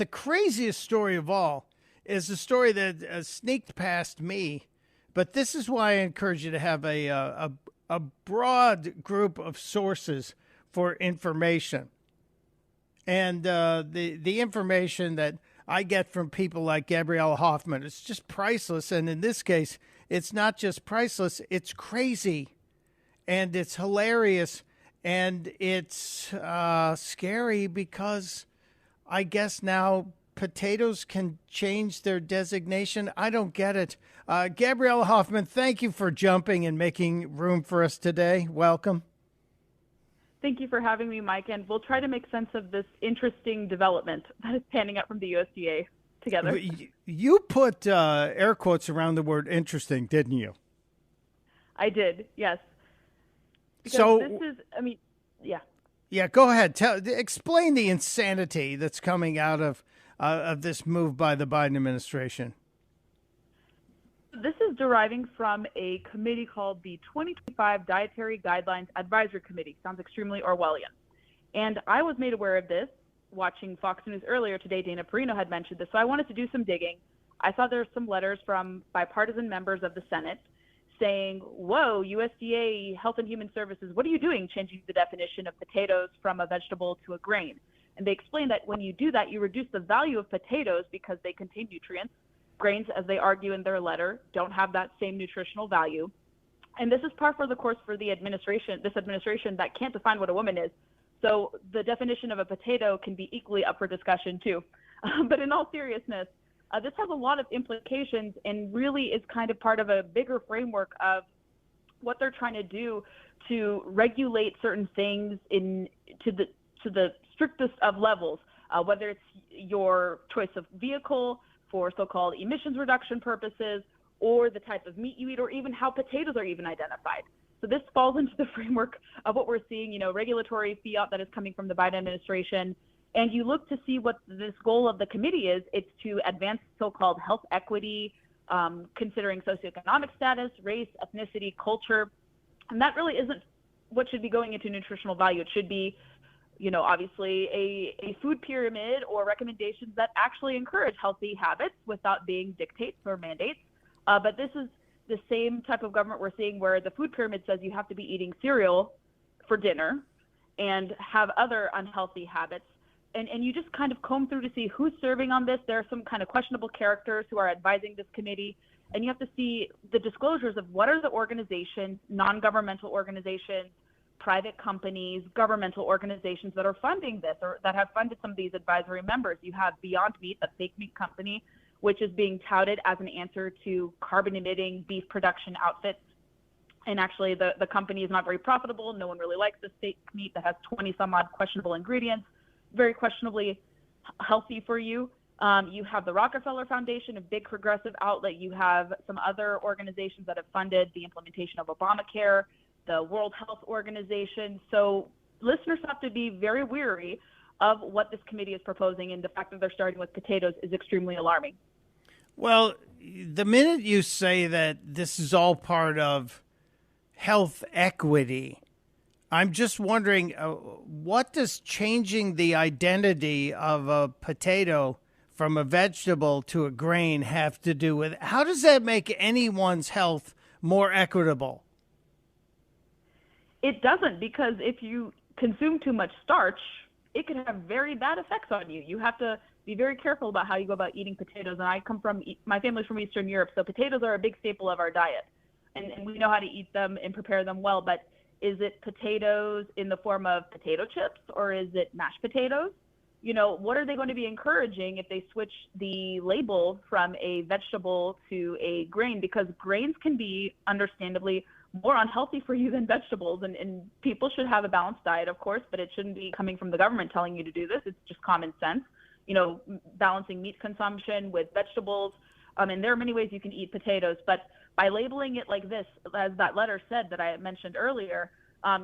the craziest story of all is a story that sneaked past me. But this is why I encourage you to have a broad group of sources for information. And the information that I get from people like Gabriella Hoffman, it's just priceless. And in this case, it's not just priceless, it's crazy and it's hilarious and it's scary because I guess now potatoes can change their designation. I don't get it. Gabriella Hoffman, thank you for jumping and making room for us today. Welcome. Thank you for having me, Mike, and we'll try to make sense of this interesting development that is panning out from the USDA together. You put air quotes around the word interesting, didn't you? I did, yes. Because so this is, yeah. Yeah, go ahead. Explain the insanity that's coming out of this move by the Biden administration. This is deriving from a committee called the 2025 Dietary Guidelines Advisory Committee. Sounds extremely Orwellian. And I was made aware of this watching Fox News earlier today. Dana Perino had mentioned this, so I wanted to do some digging. I saw there were some letters from bipartisan members of the Senate saying, whoa, USDA Health and Human Services, what are you doing changing the definition of potatoes from a vegetable to a grain? And they explained that when you do that, you reduce the value of potatoes because they contain nutrients. Grains, as they argue in their letter, don't have that same nutritional value. And this is par for the course for the administration, this administration that can't define what a woman is. So the definition of a potato can be equally up for discussion too. But in all seriousness, this has a lot of implications and really is kind of part of a bigger framework of what they're trying to do to regulate certain things to the strictest of levels, whether it's your choice of vehicle for so-called emissions reduction purposes, or the type of meat you eat, or even how potatoes are even identified. So this falls into the framework of what we're seeing, regulatory fiat that is coming from the Biden administration. And you look to see what this goal of the committee is. It's to advance so-called health equity, considering socioeconomic status, race, ethnicity, culture. And that really isn't what should be going into nutritional value. It should be obviously a food pyramid or recommendations that actually encourage healthy habits without being dictates or mandates. But this is the same type of government we're seeing where the food pyramid says you have to be eating cereal for dinner and have other unhealthy habits. And you just kind of comb through to see who's serving on this. There are some kind of questionable characters who are advising this committee. And you have to see the disclosures of what are the organizations, non-governmental organizations, private companies, governmental organizations that are funding this or that have funded some of these advisory members. You have Beyond Meat, a fake meat company, which is being touted as an answer to carbon-emitting beef production outfits. And actually, the company is not very profitable. No one really likes this fake meat that has 20-some-odd questionable ingredients, very questionably healthy for you. You have the Rockefeller Foundation, a big progressive outlet. You have some other organizations that have funded the implementation of Obamacare, the World Health Organization. So listeners have to be very wary of what this committee is proposing, and the fact that they're starting with potatoes is extremely alarming. Well, the minute you say that this is all part of health equity, I'm just wondering, what does changing the identity of a potato from a vegetable to a grain have to do with it? How does that make anyone's health more equitable? It doesn't, because if you consume too much starch, it can have very bad effects on you. You have to be very careful about how you go about eating potatoes. And my family's from Eastern Europe, so potatoes are a big staple of our diet. And we know how to eat them and prepare them well, but is it potatoes in the form of potato chips or is it mashed potatoes? What are they going to be encouraging if they switch the label from a vegetable to a grain? Because grains can be understandably more unhealthy for you than vegetables. And people should have a balanced diet, of course, but it shouldn't be coming from the government telling you to do this. It's just common sense, balancing meat consumption with vegetables. And there are many ways you can eat potatoes, but by labeling it like this, as that letter said that I mentioned earlier,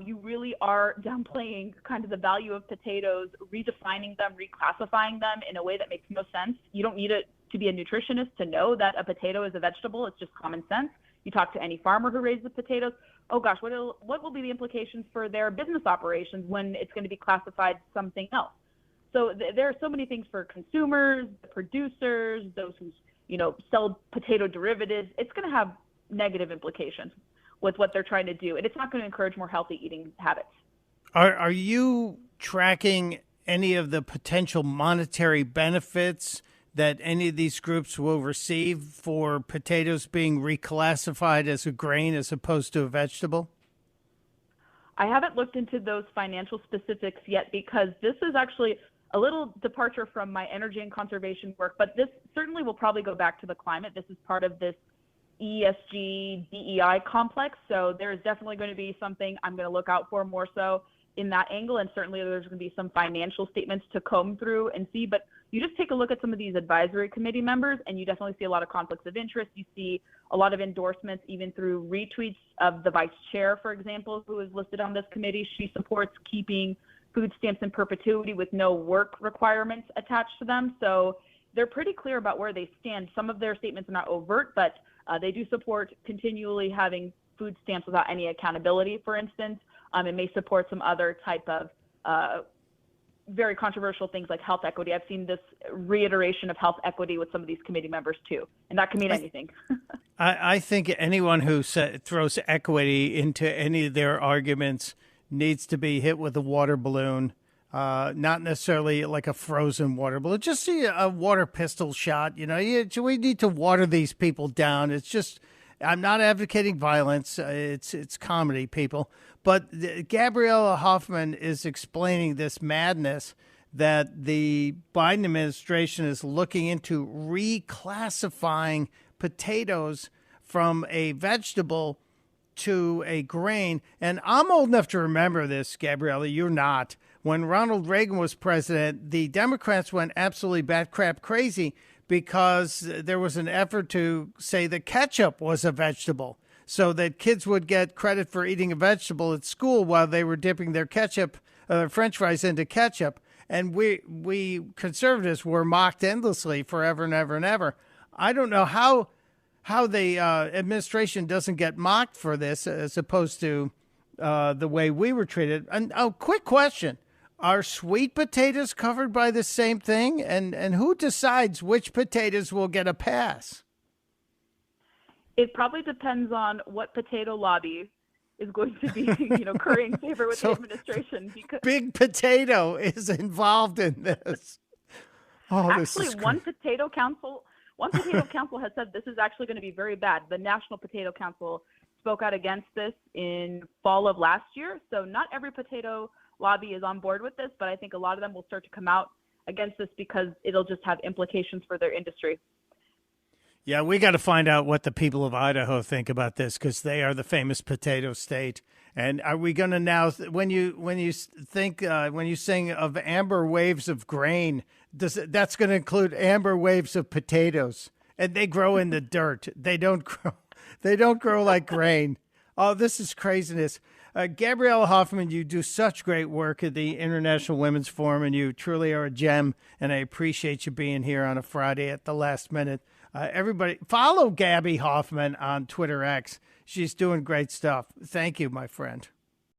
you really are downplaying kind of the value of potatoes, redefining them, reclassifying them in a way that makes no sense. You don't need to be a nutritionist to know that a potato is a vegetable. It's just common sense. You talk to any farmer who raises potatoes, oh gosh, what will be the implications for their business operations when it's going to be classified something else? So there are so many things for consumers, producers, those who, sell potato derivatives. It's going to have negative implications with what they're trying to do, and it's not going to encourage more healthy eating habits. Are you tracking any of the potential monetary benefits that any of these groups will receive for potatoes being reclassified as a grain as opposed to a vegetable? I haven't looked into those financial specifics yet because this is actually a little departure from my energy and conservation work, but this certainly will probably go back to the climate. This is part of this ESG DEI complex. So there's definitely going to be something I'm going to look out for more so in that angle. And certainly there's going to be some financial statements to comb through and see. But you just take a look at some of these advisory committee members and you definitely see a lot of conflicts of interest. You see a lot of endorsements, even through retweets of the vice chair, for example, who is listed on this committee. She supports keeping food stamps in perpetuity with no work requirements attached to them. So they're pretty clear about where they stand. Some of their statements are not overt, but they do support continually having food stamps without any accountability, for instance, and may support some other type of very controversial things like health equity. I've seen this reiteration of health equity with some of these committee members too, and that can mean anything. I think anyone who throws equity into any of their arguments needs to be hit with a water balloon, not necessarily like a frozen water balloon, just a water pistol shot. We need to water these people down. It's just, I'm not advocating violence. It's comedy, people. But Gabriella Hoffman is explaining this madness that the Biden administration is looking into reclassifying potatoes from a vegetable to a grain. And I'm old enough to remember this, Gabriella. You're not. When Ronald Reagan was president, the Democrats went absolutely bat crap crazy because there was an effort to say that ketchup was a vegetable so that kids would get credit for eating a vegetable at school while they were dipping their French fries into ketchup. And we conservatives were mocked endlessly forever and ever and ever. I don't know how the administration doesn't get mocked for this as opposed to the way we were treated. And quick question. Are sweet potatoes covered by the same thing? And who decides which potatoes will get a pass? It probably depends on what potato lobby is going to be, currying favor with the administration. Because Big Potato is involved in this. Actually, one potato council has said this is actually going to be very bad. The National Potato Council spoke out against this in fall of last year. So not every potato lobby is on board with this, but I think a lot of them will start to come out against this because it'll just have implications for their industry. Yeah, we got to find out what the people of Idaho think about this because they are the famous potato state. And are we going to now, when you sing of amber waves of grain, that's going to include amber waves of potatoes, and they grow in the dirt. They don't grow like grain. Oh, this is craziness. Gabriella Hoffman, you do such great work at the International Women's Forum, and you truly are a gem, and I appreciate you being here on a Friday at the last minute. Everybody, follow Gabby Hoffman on Twitter X. She's doing great stuff. Thank you, my friend.